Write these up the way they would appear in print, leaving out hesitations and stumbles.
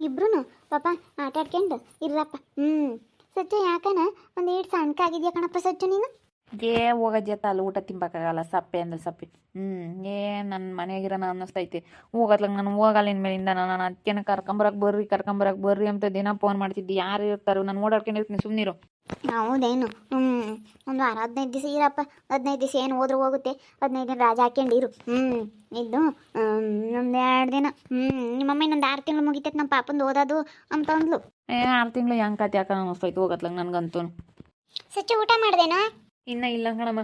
ಇಬ್ರು ಪಾಪ ಆಟ ಆಡ್ಕೊಂಡು ಇರ್ರಪ್ಪ. ಸಚ್ಚ ಯಾಕನ ಒಂದು ಏಟ್ ಸಣ್ಣಕ್ಕಾಗಿದ್ಯಾ ಕಣಪ್ಪ ಸಚ್ಚ ನೀನು. ಏ ಹೋಗಜ್ಜತ್ತ ಅಲ್ಲಿ ಊಟ ತಿಂಬಕ್ಕಾಗಲ್ಲ ಸಪ್ಪೆ ಅಂದ್ರೆ ಸಪ್ಪೆ. ಏ ನನ್ನ ಮನೆಯಾಗಿರೋಣ ಅನ್ನಿಸ್ತೈತೆ. ಹೋಗತ್ಲಂಗೆ ನಾನು ಹೋಗಲ್ಲ ಇನ್ಮೇಲಿಂದ. ನಾನು ಅದಕ್ಕೇನೆ ಕರ್ಕೊಂಬರಕ್ಕೆ ಬರ್ರಿ ಅಂತ ದಿನ ಫೋನ್ ಮಾಡ್ತಿದ್ದೆ. ಯಾರು ಇರ್ತಾರೋ ನಾನು ಓಡಾಡ್ಕೊಂಡಿರ್ತೀನಿ, ಸುಮ್ಮನಿರು. ಹೌದೇನು? ಒಂದು ವಾರ 15 ದಿವಸ ಇರಪ್ಪ. 15 ದಿವಸ ಏನು ಹೋದ್ರೂ ಹೋಗುತ್ತೆ. 15 ದಿನ ರಾಜ ಹಾಕ್ಕೊಂಡಿರು. ಇದ್ದು ಒಂದು 2 ದಿನ ನಿಮ್ಮಮ್ಮ ಇನ್ನೊಂದು 6 ತಿಂಗಳು ಮುಗಿತೈತೆ ನಮ್ಮ ಪಾಪಂದು ಓದೋದು ಅಂತ ಅಂದ್ಲು. 6 ತಿಂಗಳು ಹೆಂಗೆ ಕತೆ ಯಾಕೆ ಅನ್ನಿಸ್ತೈತೆ ಹೋಗತ್ಲಂಗೆ ನನಗಂತೂ. ಸಚ್ಚ ಊಟ ಮಾಡ್ದೇನಾ? ಇನ್ನ ಇಲ್ಲ ಕಣಮ್ಮ.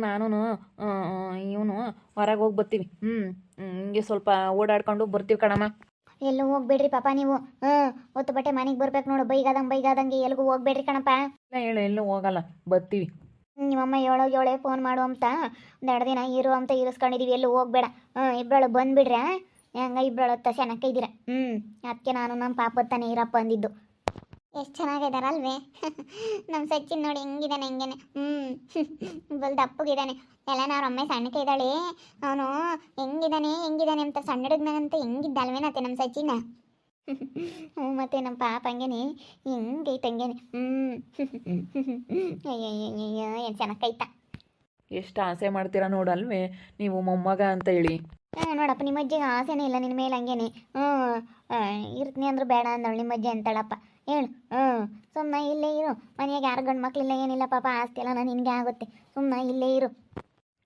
ನಾನು ಇವನು ಹೊರಗೆ ಹೋಗಿ ಬರ್ತೀವಿ. ಹಿಂಗೆ ಸ್ವಲ್ಪ ಓಡಾಡ್ಕೊಂಡು ಬರ್ತೀವಿ ಕಣಮ್ಮ. ಎಲ್ಲೂ ಹೋಗ್ಬೇಡ್ರಿ ಪಾಪ ನೀವು. ಹೊತ್ತು ಬಟ್ಟೆ ಮನೆಗೆ ಬರ್ಬೇಕು ನೋಡು. ಬೈಗಾದಂಗೆ ಎಲ್ಗೂ ಹೋಗ್ಬೇಡ್ರಿ ಕಣಪ್ಪ. ಇಲ್ಲ ಹೇಳು, ಎಲ್ಲೂ ಹೋಗಲ್ಲ, ಬರ್ತೀವಿ. ನಿಮ್ಮಮ್ಮ ಏಳೇ ಫೋನ್ ಮಾಡು ಅಂತ 2 ದಿನ ಇರು ಅಂತ ಇರಿಸ್ಕೊಂಡಿದೀವಿ. ಎಲ್ಲೂ ಹೋಗ್ಬೇಡ. ಇಬ್ಬಳು ಬಂದ್ಬಿಡ್ರೆ ಹೆಂಗ ಇಬ್ಬಳು ಚೆನ್ನಾಗಿ ಇದ್ದೀರ. ಅದಕ್ಕೆ ನಾನು ನಮ್ಮ ಪಾಪತ್ತಾನೆ ಇರಪ್ಪ ಅಂದಿದ್ದು. ಎಷ್ಟು ಚೆನ್ನಾಗಿದಾರಲ್ವೇ ನಮ್ಮ ಸಚಿನ್ ನೋಡಿ ಹೆಂಗಿದ್ದಾನೆ ಹೆಂಗೇನೆ. ಬಲ್ ದಪ್ಪಗಿದ್ದಾನೆ. ಎಲ್ಲ ನಾವು ಅಮ್ಮ ಸಣ್ಣಕ್ಕೆ ಇದ್ದಾಳೆ. ಅವನು ಹೆಂಗಿದ್ದಾನೆ ಅಂತ ಸಣ್ಣಡಗ್ನಂತ ಹೆಂಗಿದ್ದಲ್ವೇನತ್ತೆ ನಮ್ಮ ಸಚಿನ. ಮತ್ತೆ ನಮ್ಮ ಪಾಪ ಹಂಗೇನೆ ಹೆಂಗೈತೆ ಹಂಗೇನೆ. ಅಯ್ಯಯ್ಯಯ್ಯಯ್ಯ ಏನು ಚೆನ್ನಾಗೈತಾ. ಎಷ್ಟು ಆಸೆ ಮಾಡ್ತೀರಾ ನೋಡಲ್ವೇ ನೀವು ಮೊಮ್ಮಗ ಅಂತ ಹೇಳಿ. ನೋಡಪ್ಪ ನಿಮ್ಮ ಅಜ್ಜಿಗೆ ಆಸೆನೇ ಇಲ್ಲ ನಿನ್ನ ಮೇಲೆ ಹಂಗೇನೆ. ಇರ್ತೀನಿ ಅಂದ್ರೆ ಬೇಡ ಅಂದವಳು ನಿಮ್ಮ ಅಜ್ಜಿ ಅಂತಾಳಪ್ಪ. ಹೇಳು. ಸುಮ್ಮನೆ ಇಲ್ಲೇ ಇರು. ಮನೆಯಾಗ ಯಾರು ಗಂಡು ಮಕ್ಳಿಲ್ಲ ಏನಿಲ್ಲ ಪಾಪ. ಆಸ್ತಿ ಎಲ್ಲ ನಾನು ನಿನಗೆ ಆಗುತ್ತೆ. ಸುಮ್ಮನೆ ಇಲ್ಲೇ ಇರು.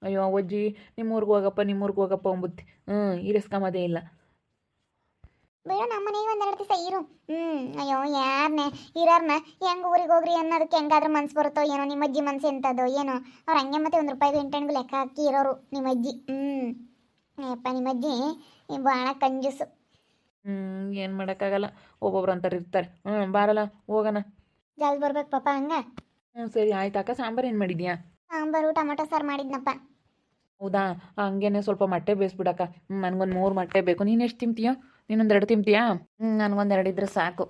ಅಯ್ಯೋ ಅಜ್ಜಿ ನಿಮ್ಮೂರ್ಗೆ ಹೋಗಪ್ಪ ಅಂಬುತ್ತೆ. ಇರಿಸ್ಕೊಂಬದೇ ಇಲ್ಲ. ಬೇಡ ನಮ್ಮ ಮನೆಗೆ 1-2 ದಿವಸ ಇರು. ಅಯ್ಯೋ ಯಾರನ್ನೇ ಇರೋರ್ನ ಹೆಂಗೆ ಊರಿಗೆ ಹೋಗ್ರಿ ಅನ್ನೋದಕ್ಕೆ ಹೆಂಗಾದ್ರೂ ಮನ್ಸು ಬರುತ್ತೋ ಏನೋ. ನಿಮ್ಮ ಅಜ್ಜಿ ಮನ್ಸು ಎಂಥದ್ದು ಏನೋ. ಅವ್ರು ಹಂಗೆ ಮತ್ತೆ 1 ರೂಪಾಯಿಗೂ 8 ಲೆಕ್ಕ ಹಾಕಿ ಇರೋರು ನಿಮ್ಮ ಅಜ್ಜಿ. ಅಯ್ಯಪ್ಪ ನಿಮ್ಮ ಅಜ್ಜಿ ಭಾಳ ಕಂಜೂಸು. ಏನು ಮಾಡೋಕ್ಕಾಗಲ್ಲ, ಒಬ್ಬೊಬ್ರು ಅಂತಾರೆ ಇರ್ತಾರೆ. ಬಾರಲ್ಲ ಹೋಗೋಣ. ಜಲ್ದಿ ಬರ್ಬೇಕು ಪಾಪ. ಹಂಗೆ ಸರಿ ಆಯ್ತು. ಅಕ್ಕ ಸಾಂಬಾರು ಏನು ಮಾಡಿದ್ಯಾ? ಸಾಂಬಾರು ಟೊಮೊಟೊ ಸಾರು ಮಾಡಿದ್ನಪ್ಪ. ಹೌದಾ, ಹಂಗೇನೆ ಸ್ವಲ್ಪ ಮೊಟ್ಟೆ ಬೇಯಿಸ್ಬಿಡಕ್ಕ. ನನಗೊಂದು 3 ಮೊಟ್ಟೆ ಬೇಕು. ನೀನು ಎಷ್ಟು ತಿಂತೀಯಾ? ನೀನೊಂದು 2 ತಿಂತೀಯಾ? ನನಗೊಂದು 2 ಇದ್ರೆ ಸಾಕು.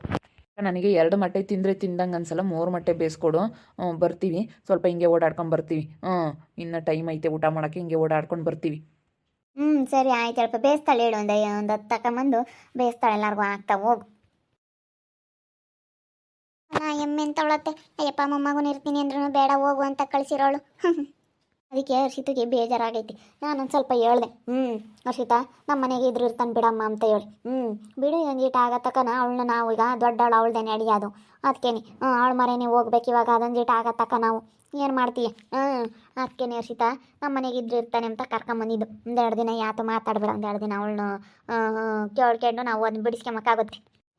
ನನಗೆ 2 ಮೊಟ್ಟೆ ತಿಂದರೆ ತಿಂದಂಗೆ ಅನ್ಸಲ್ಲ. 3 ಮೊಟ್ಟೆ ಬೇಯಿಸ್ಕೊಡು. ಬರ್ತೀವಿ. ಸ್ವಲ್ಪ ಹಿಂಗೆ ಓಡಾಡ್ಕೊಂಡು ಬರ್ತೀವಿ. ಇನ್ನು ಟೈಮ್ ಐತೆ ಊಟ ಮಾಡೋಕ್ಕೆ. ಹಿಂಗೆ ಓಡಾಡ್ಕೊಂಡು ಬರ್ತೀವಿ. ಸರಿ ಆಯ್ತು. ಹೇಳಪ್ಪ ಬೇಯಿಸ್ತಾಳೆ. ಹೇಳು ಒಂದು 10 ತಗೊಂಬಂದು ಬೇಯಿಸ್ತಾಳೆ. ಎಲ್ಲರಿಗೂ ಆಗ್ತಾ ಹೋಗು. ಎಮ್ಮೆ ಅಂತ ಅವಳತ್ತೆ. ಅಯ್ಯಪ್ಪ ಮೊಮ್ಮಗನು ಇರ್ತೀನಿ ಅಂದ್ರೂ ಬೇಡ ಹೋಗು ಅಂತ ಕಳಿಸಿರೋಳು. ಅದಕ್ಕೆ ಹರ್ಷಿತಿಗೆ ಬೇಜಾರಾಗೈತಿ. ನಾನೊಂದು ಸ್ವಲ್ಪ ಹೇಳ್ದೆ. ಹರ್ಷಿತಾ ನಮ್ಮ ಮನೆಗೆ ಇದ್ರು ಇರ್ತಾನೆ ಬಿಡಮ್ಮ ಅಂತ ಹೇಳಿ. ಬಿಡು ಒಂದೀಟ ಆಗತ್ತಕನ ಅವಳನ್ನ ನಾವು ಈಗ ದೊಡ್ಡವಳು ಅವಳ್ದೇನೆ ಅಡಿಯೋದು. ಅದಕ್ಕೇನೆ ಅವಳ ಮರೇನೆ ಹೋಗ್ಬೇಕು ಇವಾಗ. ಅದೊಂದೀಟ ಆಗತ್ತಕ್ಕ ನಾವು ಏನು ಮಾಡ್ತೀಯ. ಅದಕ್ಕೇನೆ ಹರ್ಷಿತಾ ನಮ್ಮ ಮನೆಗೆ ಇದ್ರು ಇರ್ತಾನೆ ಅಂತ ಕರ್ಕೊಂಬಂದಿದ್ದು. 1-2 ದಿನ ಯಾತು ಮಾತಾಡ್ಬೇಡ. 1-2 ದಿನ ಅವಳನ್ನ ಕೇಳ್ಕೊಂಡು ನಾವು ಅದನ್ನ ಬಿಡಿಸ್ಕೊಂಬಕ್ಕಾಗುತ್ತೆ.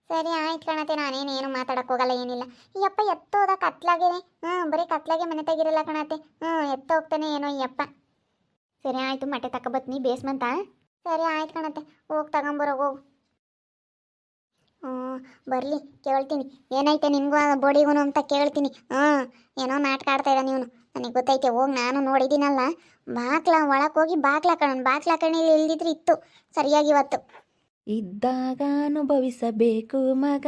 ಸರಿ ಆಯ್ತು ಕಣತೆ. ನಾನೇನೇನು ಮಾತಾಡಕ್ಕೆ ಹೋಗಲ್ಲ ಏನಿಲ್ಲ. ಈ ಅಪ್ಪ ಎತ್ತೋದ ಕತ್ಲಾಗೇನೆ. ಬರೀ ಕತ್ಲಾಗೆ ಮನೆ ತೆಗಿರಲ್ಲ ಕಣತೆ. ಎತ್ತ ಹೋಗ್ತಾನೆ ಏನೋ ಈ ಅಪ್ಪ. ಸರಿ ಆಯಿತು. ಮೊಟ್ಟೆ ತಗೊಬತ್ನಿ ಬೇಸ್ಮಂತ. ಸರಿ ಆಯ್ತು ಕಣತೆ. ಹೋಗಿ ತಗೊಂಬರೋ ಹೋಗು. ಬರಲಿ ಕೇಳ್ತೀನಿ ಏನೈತೆ ನಿನ್ಗೂ ಬೋಡಿಗೂ ಅಂತ ಕೇಳ್ತೀನಿ. ಏನೋ ನಾಟಕ ಆಡ್ತಾ ಇದ್ದ ನೀವು. ನನಗೆ ಗೊತ್ತೈತೆ. ಹೋಗಿ ನಾನು ನೋಡಿದ್ದೀನಲ್ಲ. ಒಳಗೆ ಹೋಗಿ ಬಾಕ್ಲಾಕಣಿ ಇಲ್ದಿದ್ರೆ ಇತ್ತು ಸರಿಯಾಗಿ ಇವತ್ತು. ಇದ್ದಾಗ ಅನುಭವಿಸಬೇಕು ಮಗ,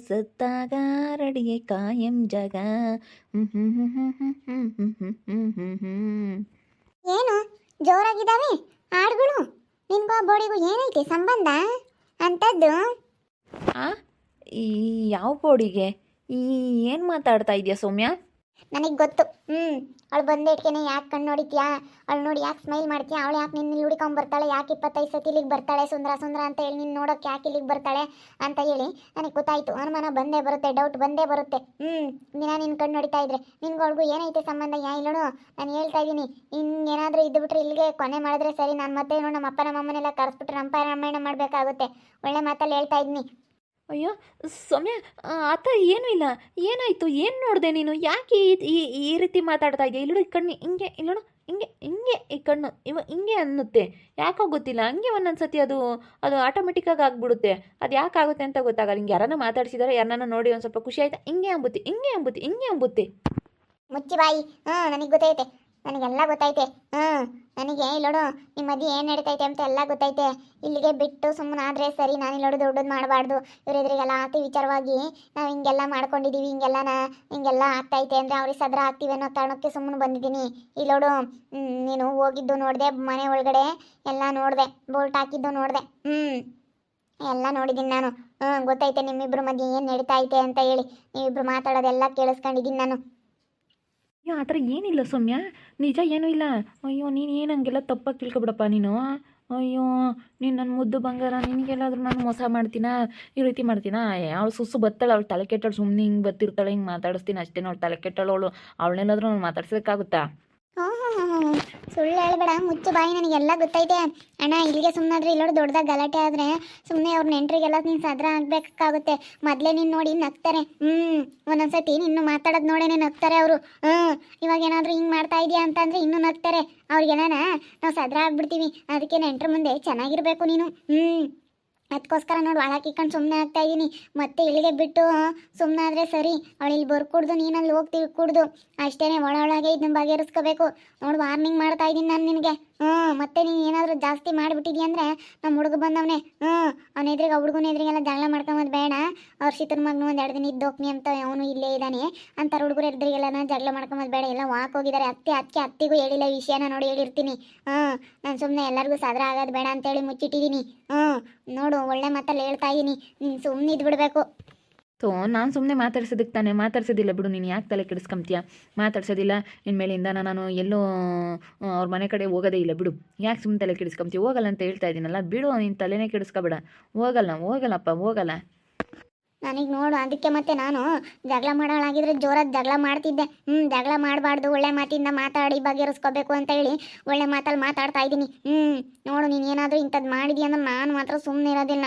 ಸತ್ತಾಗ ರಡಿಗೆ ಕಾಯಂ ಜಗ. ಏನು ಜೋರಾಗಿದ್ದಾವೆ ಹಾಡುಗಳು? ನಿನ್ಗೂ ಬೋಡಿಗೂ ಏನೈತೆ ಸಂಬಂಧ ಅಂಥದ್ದು? ಈ ಯಾವ ಬೋಡಿಗೆ ಏನು ಮಾತಾಡ್ತಾ ಇದೆಯಾ ಸೌಮ್ಯ? ನನಗೆ ಗೊತ್ತು. ಅವಳು ಬಂದೇಟ್ಕೆನೆ ಯಾಕೆ ಕಣ್ಣು ನೋಡಿದ್ಯಾ? ಅವಳು ನೋಡಿ ಯಾಕೆ ಸ್ಮೈಲ್ ಮಾಡ್ತೀಯಾ? ಅವಳು ಯಾಕೆ ನಿನ್ನ ಹುಡುಕೊಂಬರ್ತಾಳೆ? ಯಾಕೆ 25 ಸತಿ ಇಲ್ಲಿಗೆ ಬರ್ತಾಳೆ ಸುಂದರ ಅಂತ ಹೇಳಿ ನಿನ್ನ ನೋಡೋಕೆ ಯಾಕೆ ಇಲ್ಲಿಗೆ ಬರ್ತಾಳೆ ಅಂತ ಹೇಳಿ ನನಗೆ ಗೊತ್ತಾಯಿತು. ಅನುಮಾನ ಬಂದೇ ಬರುತ್ತೆ, ಡೌಟ್ ಬಂದೇ ಬರುತ್ತೆ. ದಿನ ನಿನ್ನ ಕಣ್ಣು ನೋಡಿತಾ ಇದ್ರೆ ನಿನ್ಗೊಳಗೂ ಏನೈತೆ ಸಂಬಂಧ? ಇಲ್ಲೋಡು ನಾನು ಹೇಳ್ತಾ ಇದ್ದೀನಿ. ಇನ್ನೇನಾದರೂ ಇದ್ದುಬಿಟ್ರೆ ಇಲ್ಲಿಗೆ ಕೊನೆ ಮಾಡಿದ್ರೆ ಸರಿ. ನಾನು ಮತ್ತೆ ನೋಡು ನಮ್ಮ ಅಪ್ಪ ನಮ್ಮ ಅಮ್ಮನೆಲ್ಲ ಕರೆಸ್ಬಿಟ್ರೆ ರಾಮಾಯಣ ಮಾಡಬೇಕಾಗುತ್ತೆ. ಒಳ್ಳೆ ಮಾತಲ್ಲಿ ಹೇಳ್ತಾ ಇದ್ದೀನಿ. ಅಯ್ಯೋ ಸೌಮ್ಯ, ಆ ಥರ ಏನೂ ಇಲ್ಲ. ಏನಾಯಿತು? ಏನು ನೋಡಿದೆ ನೀನು? ಯಾಕೆ ಈ ರೀತಿ ಮಾತಾಡ್ತಾ ಇದೆಯಾ? ಇಲ್ಲೋಡು ಈ ಕಣ್ಣು ಹಿಂಗೆ, ಇಲ್ಲೋಡು ಹಿಂಗೆ ಈ ಕಣ್ಣು ಹಿಂಗೆ ಅನ್ನುತ್ತೆ. ಯಾಕೋ ಗೊತ್ತಿಲ್ಲ. ಹಂಗೆ ಒಂದೊಂದು ಸತಿ ಅದು ಆಟೋಮೆಟಿಕ್ಕಾಗಿ ಆಗಿಬಿಡುತ್ತೆ. ಅದು ಯಾಕೆ ಆಗುತ್ತೆ ಅಂತ ಗೊತ್ತಾಗಲ್ಲ. ಹಿಂಗೆ ಯಾರನ್ನ ಮಾತಾಡ್ಸಿದಾರೆ, ಯಾರನ್ನ ನೋಡಿ ಒಂದು ಸ್ವಲ್ಪ ಖುಷಿ ಆಯ್ತಾ ಹಿಂಗೆ ಅಂಬುತ್ತೆ. ಮುಚ್ಚಿ ಬಾಯಿ. ನನಗೆ ಗೊತ್ತೈತೆ. ನನಗೆಲ್ಲ ಗೊತ್ತೈತೆ. ನನಗೆ ಇಲ್ಲೋಡು ನಿಮ್ಮ ಮಧ್ಯೆ ಏನು ನಡೀತೈತೆ ಅಂತ ಎಲ್ಲ ಗೊತ್ತೈತೆ. ಇಲ್ಲಿಗೆ ಬಿಟ್ಟು ಸುಮ್ಮನೆ ಆದರೆ ಸರಿ. ನಾನು ಇಲ್ಲೋಡು ದೊಡ್ಡದು ಮಾಡಬಾರ್ದು. ಇವರೆದುರಿಗೆಲ್ಲ ಅತಿ ವಿಚಾರವಾಗಿ ನಾವು ಹಿಂಗೆಲ್ಲ ಮಾಡ್ಕೊಂಡಿದ್ದೀವಿ, ಹಿಂಗೆಲ್ಲ ಆಗ್ತೈತೆ ಅಂದರೆ ಅವ್ರಿಗೆ ಸದ್ರ ಆಗ್ತೀವಿ ಅನ್ನೋ ಕಾರಣಕ್ಕೆ ಸುಮ್ಮನೆ ಬಂದಿದ್ದೀನಿ. ಇಲ್ಲೋಡು ನೀನು ಹೋಗಿದ್ದು ನೋಡಿದೆ, ಮನೆ ಒಳಗಡೆ ಎಲ್ಲ ನೋಡಿದೆ, ಬೋಲ್ಟ್ ಹಾಕಿದ್ದು ನೋಡಿದೆ. ಎಲ್ಲ ನೋಡಿದ್ದೀನಿ ನಾನು. ಗೊತ್ತೈತೆ ನಿಮ್ಮಿಬ್ರು ಮಧ್ಯೆ ಏನು ನಡೀತಾ ಐತೆ ಅಂತ ಹೇಳಿ. ನೀವಿಬ್ರು ಮಾತಾಡೋದೆಲ್ಲ ಕೇಳಿಸ್ಕೊಂಡಿದ್ದೀನಿ ನಾನು. ಅಯ್ಯೋ ಆ ಥರ ಏನಿಲ್ಲ ಸೌಮ್ಯ, ನಿಜ ಏನೂ ಇಲ್ಲ. ಅಯ್ಯೋ ನೀನು ಏನು ಹಂಗೆಲ್ಲ ತಪ್ಪಾಗಿ ತಿಳ್ಕೊಬಿಡಪ್ಪ ನೀನು. ಅಯ್ಯೋ ನೀನು ನನ್ನ ಮುದ್ದು ಬಂಗಾರ, ನಿನಗೆಲ್ಲಾದ್ರೂ ನಾನು ಮೋಸ ಮಾಡ್ತೀನಾ, ಈ ರೀತಿ ಮಾಡ್ತೀನಾ? ಅವಳು ಸುಸ್ಸು ಬತ್ತಾಳೆ, ಅವಳು ತಲೆ ಕೆಟ್ಟಳು, ಸುಮ್ಮನೆ ಹಿಂಗೆ ಬತ್ತಿರ್ತಾಳೆ, ಹಿಂಗೆ ಮಾತಾಡಿಸ್ತೀನಿ ಅಷ್ಟೇ. ಅವಳು ತಲೆ ಕೆಟ್ಟಳು, ಅವಳನ್ನೆಲ್ಲಾದ್ರೂ ನಾನು ಮಾತಾಡ್ಸೋಕ್ಕಾಗುತ್ತಾ? ಹ್ಞೂ ಸುಳ್ಳು ಹೇಳ್ಬೇಡ, ಮುಚ್ಚು ಬಾಯಿ, ನನಗೆಲ್ಲ ಗೊತ್ತೈತೆ ಅಣ್ಣ. ಇಲ್ಲಿಗೆ ಸುಮ್ಮನಾದ್ರೆ ಇಲ್ಲೋಡು ದೊಡ್ಡದಾಗ ಗಲಾಟೆ ಆದರೆ ಸುಮ್ಮನೆ ಅವ್ರ ನೆಂಟ್ರಿಗೆಲ್ಲ ನೀನು ಸದ್ರ ಆಗಬೇಕಾಗುತ್ತೆ. ಮೊದಲೇ ನೀನು ನೋಡಿ ನಗ್ತಾರೆ. ಒಂದೊಂದ್ಸತಿ ನಿನ್ನು ಮಾತಾಡೋದು ನೋಡೇನೆ ನಗ್ತಾರೆ ಅವರು. ಇವಾಗ ಏನಾದರೂ ಹಿಂಗೆ ಮಾಡ್ತಾ ಇದೆಯಾ ಅಂತಂದರೆ ಇನ್ನೂ ನಗ್ತಾರೆ. ಅವ್ರಿಗೆಲ್ಲ ನಾವು ಸದ್ರ ಆಗ್ಬಿಡ್ತೀವಿ. ಅದಕ್ಕೆ ನೆಂಟ್ರ ಮುಂದೆ ಚೆನ್ನಾಗಿರಬೇಕು ನೀನು. ಅದಕ್ಕೋಸ್ಕರ ನೋಡಿ ಹಾಕಿಕೊಂಡು ಸುಮ್ಮನೆ ಆಗ್ತಾ ಇದ್ದೀನಿ. ಮತ್ತೆ ಇಲ್ಲಿಗೆ ಬಿಟ್ಟು ಸುಮ್ಮನೆ ಆದರೆ ಸರಿ. ಅವಳು ಇಲ್ಲಿ ಬರ್ಕೂಡ್ದು, ನೀನಲ್ಲಿ ಹೋಗ್ತೀವಿ ಕೂಡ್ದು ಅಷ್ಟೇ. ಒಳಗೆ ಇದನ್ನ ಬಗೆಹರಿಸ್ಕೋಬೇಕು. ನೋಡಿ ವಾರ್ನಿಂಗ್ ಮಾಡ್ತಾ ಇದ್ದೀನಿ ನಾನು ನಿನಗೆ. ಮತ್ತೆ ನೀನು ಏನಾದರೂ ಜಾಸ್ತಿ ಮಾಡಿಬಿಟ್ಟಿದ್ದಿ ಅಂದರೆ ನಮ್ಮ ಹುಡುಗ ಬಂದವನೇ. ಅವನ ಎದುರಿಗೆ ಆ ಹುಡುಗನ ಎದುರಿಗೆಲ್ಲ ಜಗಳ ಮಾಡ್ಕೊಂಬೋದು ಬೇಡ. ಅವ್ರ ಶಿತನ ಮಗನು ಒಂದು 2 ದಿನ ಇದ್ದೋಗ್ನಿ ಅಂತ ಅವನು ಇಲ್ಲೇ ಇದ್ದಾನೆ ಅಂತಾರೆ. ಹುಡುಗರು ಎದುರಿಗೆಲ್ಲ ಜಗಳ ಮಾಡ್ಕೊಂಬೋದು ಬೇಡ. ಎಲ್ಲ ವಾಕ್ ಹೋಗಿದ್ದಾರೆ. ಅತ್ತಿಗೂ ಹೇಳಿಲ್ಲ ವಿಷಯನ, ನೋಡಿ ಹೇಳಿರ್ತೀನಿ. ನಾನು ಸುಮ್ಮನೆ ಎಲ್ಲರಿಗೂ ಸದ್ರ ಆಗೋದು ಬೇಡ ಅಂತೇಳಿ ಮುಚ್ಚಿಟ್ಟಿದ್ದೀನಿ. ನೋಡು ಒಳ್ಳೆ ಮಾತಲ್ಲಿ ಹೇಳ್ತಾ ಇದ್ದೀನಿ, ನೀನು ಸುಮ್ಮನೆ ಇದ್ಬಿಡ್ಬೇಕು. ಸೊ ನಾನು ಸುಮ್ಮನೆ ಮಾತಾಡ್ಸೋದಕ್ಕೆ ತಾನೇ, ಮಾತಾಡ್ಸೋದಿಲ್ಲ ಬಿಡು. ನೀನು ಯಾಕೆ ತಲೆ ಕೆಡಿಸ್ಕೊಂತೀಯ? ಮಾತಾಡ್ಸೋದಿಲ್ಲ ಇನ್ಮೇಲಿಂದ ನಾನು ಎಲ್ಲೋ ಅವ್ರ ಮನೆ ಕಡೆ ಹೋಗೋದೇ ಇಲ್ಲ ಬಿಡು. ಯಾಕೆ ಸುಮ್ಮನೆ ತಲೆ ಕೆಡಿಸ್ಕೊಂತೀಯ? ಹೋಗಲ್ಲ ಅಂತ ಹೇಳ್ತಾ ಇದ್ದೀನಲ್ಲ, ಬಿಡು. ನೀನು ತಲೆನೇ ಕೆಡಿಸ್ಕೊಬೇಡ. ಹೋಗಲ್ಲಪ್ಪ ಹೋಗಲ್ಲ. ನನಗೆ ನೋಡು, ಅದಕ್ಕೆ ಮತ್ತೆ ನಾನು ಜಗಳ ಮಾಡೋಳಾಗಿದ್ರೆ ಜೋರಾಗಿ ಜಗಳ ಮಾಡ್ತಿದ್ದೆ. ಜಗಳ ಮಾಡಬಾರ್ದು, ಒಳ್ಳೆ ಮಾತಿಂದ ಮಾತಾಡಿ ಬಗೆಹರಿಸ್ಕೋಬೇಕು ಅಂತ ಹೇಳಿ ಒಳ್ಳೆ ಮಾತಲ್ಲಿ ಮಾತಾಡ್ತಾ ಇದ್ದೀನಿ. ನೋಡು, ನೀನು ಏನಾದರೂ ಇಂಥದ್ದು ಮಾಡಿದೀಯ ಅಂದ್ರೆ ನಾನು ಮಾತ್ರ ಸುಮ್ಮನೆ ಇರೋದಿಲ್ಲ.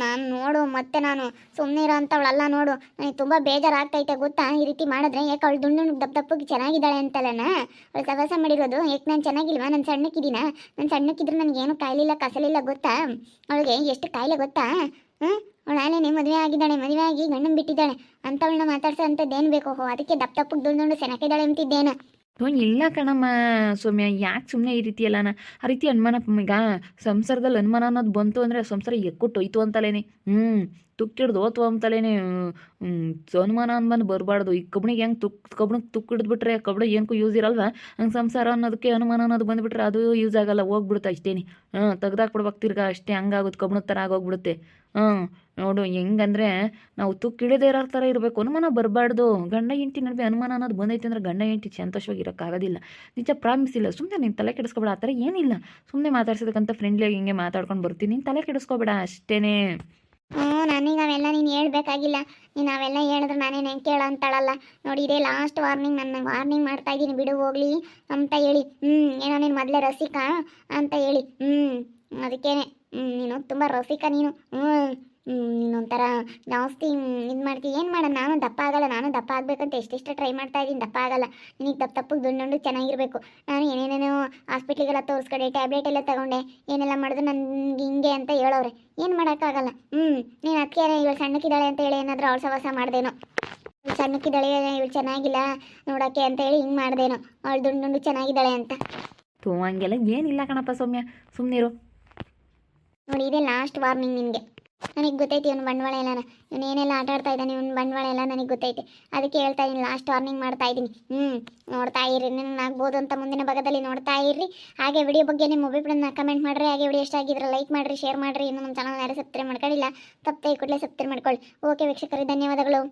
ನಾನು ನೋಡು, ಮತ್ತೆ ನಾನು ಸುಮ್ಮನೆ ಇರೋ ಅಂಥವಳಲ್ಲ. ನೋಡು, ನನಗೆ ತುಂಬ ಬೇಜಾರಾಗ್ತೈತೆ ಗೊತ್ತಾ ಈ ರೀತಿ ಮಾಡಿದ್ರೆ. ಯಾಕೆ ಅವಳು ದುಂಡು ದಪ್ಪಗೆ ಚೆನ್ನಾಗಿದ್ದಾಳೆ ಅಂತಲನ ಅವಳು ಸವಾಸ ಮಾಡಿರೋದು. ಯಾಕೆ ನಾನು ಚೆನ್ನಾಗಿಲ್ವಾ? ನಾನು ಸಣ್ಣಕ್ಕಿದ್ದೀನ? ನಾನು ಸಣ್ಣಕ್ಕಿದ್ರೆ ನನಗೇನು ಕಾಯಿಲಿಲ್ಲ ಕಸಲಿಲ್ಲ ಗೊತ್ತಾ? ಅವಳಿಗೆ ಎಷ್ಟು ಕಾಯಿಲೆ ಗೊತ್ತಾ? ಅವಳು ಆಲೇನೆ ಮದುವೆ ಆಗಿದ್ದಾಳೆ, ಮದುವೆ ಆಗಿ ಗಂಡನ ಬಿಟ್ಟಿದ್ದಾಳೆ. ಅಂಥವಳನ್ನ ಮಾತಾಡ್ಸೋ ಅಂಥದ್ದೇನು ಬೇಕು? ಅದಕ್ಕೆ ದಪ್ಪಗೆ ದುಂಡು ಸೆನಕಿದ್ದಾಳೆ ಅಂತಿದ್ದೇನ? ಇಲ್ಲ ಕಣಮ್ಮ ಸೌಮ್ಯ, ಯಾಕೆ ಸುಮ್ಮನೆ ಈ ರೀತಿ ಎಲ್ಲ ಆ ರೀತಿ ಅನುಮಾನ. ಈಗ ಸಂಸಾರದಲ್ಲಿ ಅನುಮಾನ ಅನ್ನೋದು ಬಂತು ಅಂದರೆ ಸಂಸಾರ ಎಕ್ಕುಟ್ಟೋಯ್ತು ಅಂತಲೇನೆ. ತುಕ್ಕಿಡ್ದು ಹೋತು ಅಂತಲೇನೆ. ಅನುಮಾನ ಅನ್ಬಂದು ಬರಬಾರ್ದು. ಈ ಕಬ್ಬಣಿಗೆ ಹೆಂಗೆ ಕಬ್ಬಣಿಗೆ ತುಕ್ಕಿಡ್ದುಬಿಟ್ರೆ ಕಬ್ಬಣ ಏನಕ್ಕೂ ಯೂಸ್ ಇರಲ್ವ, ಹಂಗೆ ಸಂಸಾರ ಅನ್ನೋದಕ್ಕೆ ಅನುಮಾನ ಅನ್ನೋದು ಬಂದುಬಿಟ್ರೆ ಅದು ಯೂಸ್ ಆಗಲ್ಲ, ಹೋಗ್ಬಿಡುತ್ತೆ ಅಷ್ಟೇನೆ. ತೆಗ್ದಾಕ್ಬಿಡ್ಬೇಕು ತಿರ್ಗಾ ಅಷ್ಟೇ. ಹಂಗಾಗುತ್ತೆ, ಕಬ್ಬಣದ ಥರ ಆಗೋಗ್ಬಿಡುತ್ತೆ. ನೋಡು, ಹೆಂಗಂದರೆ ನಾವು ತುಕ್ಕಿಡದೇ ಇರೋ ಥರ ಇರಬೇಕು, ಅನುಮಾನ ಬರಬಾರ್ದು. ಗಂಡ ಹೆಂಡತಿ ನಡುವೆ ಅನುಮಾನ ಅನ್ನೋದು ಬಂದೈತೆ ಅಂದರೆ ಗಂಡ ಹೆಂಡತಿ ಸಂತೋಷವಾಗಿ ಇರೋಕ್ಕಾಗೋದಿಲ್ಲ. ನಿಜ, ಪ್ರಾಮಿಸ್ ಇಲ್ಲ. ಸುಮ್ಮನೆ ನೀನು ತಲೆ ಕೆಡಿಸ್ಕೊಬೇಡ. ಆ ಥರ ಏನಿಲ್ಲ. ಸುಮ್ಮನೆ ಮಾತಾಡ್ಸೋದಕ್ಕಂತ ಫ್ರೆಂಡ್ಲಿಯಾಗಿ ಹಿಂಗೆ ಮಾತಾಡ್ಕೊಂಡು ಬರ್ತೀನಿ. ನೀನು ತಲೆ ಕೆಡಿಸ್ಕೊಬೇಡ ಅಷ್ಟೇ. ನನಗೆ ಅವೆಲ್ಲ ನೀನು ಹೇಳ್ಬೇಕಾಗಿಲ್ಲ. ನೀನು ಅವೆಲ್ಲ ಹೇಳಿದ್ರೆ ನಾನೇನು ಹೆಂಗೆ ಕೇಳೋ ಅಂತಾಳಲ್ಲ. ನೋಡಿ, ಇದೇ ಲಾಸ್ಟ್ ವಾರ್ನಿಂಗ್. ನನ್ನ ವಾರ್ನಿಂಗ್ ಮಾಡ್ತಾ ಇದ್ದೀನಿ, ಬಿಡು ಹೋಗ್ಲಿ ಅಂತ ಹೇಳಿ. ಏನೋ ನೀನು ಮೊದಲೇ ರಸಿಕಾ ಅಂತ ಹೇಳಿ. ಅದಕ್ಕೇನೆ ನೀನು ತುಂಬ ರಸಿಕಾ ನೀನು. ನೀನೊಂಥರ ಜಾಸ್ತಿ ಇದು ಮಾಡ್ತೀವಿ. ಏನು ಮಾಡೋಣ, ನಾನು ದಪ್ಪ ಆಗಲ್ಲ. ನಾನು ದಪ್ಪ ಆಗಬೇಕಂತ ಎಷ್ಟೆಷ್ಟು ಟ್ರೈ ಮಾಡ್ತಾ ಇದ್ದೀನಿ, ದಪ್ಪ ಆಗಲ್ಲ. ನಿನಗೆ ತಪ್ಪಗೆ ದುಂಡು ಚೆನ್ನಾಗಿರಬೇಕು. ನಾನು ಏನೇನೇನೋ ಹಾಸ್ಪಿಟ್ಲಿಗೆಲ್ಲ ತೋರಿಸ್ಕೊಂಡೆ, ಟ್ಯಾಬ್ಲೆಟ್ ಎಲ್ಲ ತೊಗೊಂಡೆ, ಏನೆಲ್ಲ ಮಾಡಿದ್ರು ನನಗೆ ಹಿಂಗೆ ಅಂತ ಹೇಳೋರೆ. ಏನು ಮಾಡೋಕ್ಕಾಗಲ್ಲ. ನೀನು ಅದಕ್ಕೆ ಇವಳು ಸಣ್ಣಕ್ಕಿದ್ದಾಳೆ ಅಂತ ಹೇಳಿ ಏನಾದರೂ ಅವಳು ಸವಾಸ ಮಾಡ್ದೇನೋ. ಇವಳು ಸಣ್ಣಕ್ಕಿದ್ದಾಳೆ, ಇವಳು ಚೆನ್ನಾಗಿಲ್ಲ ನೋಡೋಕ್ಕೆ ಅಂತ ಹೇಳಿ ಹಿಂಗೆ ಮಾಡ್ದೇನೋ. ಅವಳು ದುಂಡು ಚೆನ್ನಾಗಿದ್ದಾಳೆ ಅಂತ. ಹಂಗೆಲ್ಲ ಏನಿಲ್ಲ ಕಣಪ್ಪ ಸೌಮ್ಯ, ಸುಮ್ಮನಿರು. ನೋಡಿ, ಇದೇ ಲಾಸ್ಟ್ ವಾರ್ನಿಂಗ್ ನಿನಗೆ. ನನಗೆ ಗೊತ್ತೈತಿ ಇವನು ಬಂಡವಾಳ ಎಲ್ಲ, ಇವನು ಏನೆಲ್ಲ ಆಟ ಆಡ್ತಾ ಇದ್ದಾನೆ, ಇವನು ಬಂಡವಾಳ ಎಲ್ಲ ನನಗೆ ಗೊತ್ತೈತೆ. ಅದಕ್ಕೆ ಹೇಳ್ತಾ ಇದ್ದೀನಿ, ಲಾಸ್ಟ್ ವಾರ್ನಿಂಗ್ ಮಾಡ್ತಾ ಇದ್ದೀನಿ. ನೋಡ್ತಾ ಇರ್ರಿ, ಆಗ್ಬೋದು ಅಂತ ಮುಂದಿನ ಭಾಗದಲ್ಲಿ ನೋಡ್ತಾ ಇರ್ರಿ. ಹಾಗೆ ವಿಡಿಯೋ ಬಗ್ಗೆ ನಿಮ್ಮ ಒಬ್ಬಿಬ್ಬರನ್ನ ಕಮೆಂಟ್ ಮಾಡಿರಿ. ಹಾಗೆ ವಿಡಿಯೋ ಇಷ್ಟ ಆಗಿದ್ರೆ ಲೈಕ್ ಮಾಡಿರಿ, ಶೇರ್ ಮಾಡಿರಿ. ಇನ್ನು ನಮ್ಮ ಚಾನಲ್ ಯಾರು ಸಬ್ಸ್ಕ್ರೈಬ್ ಮಾಡ್ಕೊಳ್ಳಿಲ್ಲ, ತಪ್ಪದೆ ಕೂಡಲೇ ಸಬ್ಸ್ಕ್ರೈಬ್ ಮಾಡ್ಕೊಳ್ಳಿ. ಓಕೆ ವೀಕ್ಷಕರೇ, ಧನ್ಯವಾದಗಳು.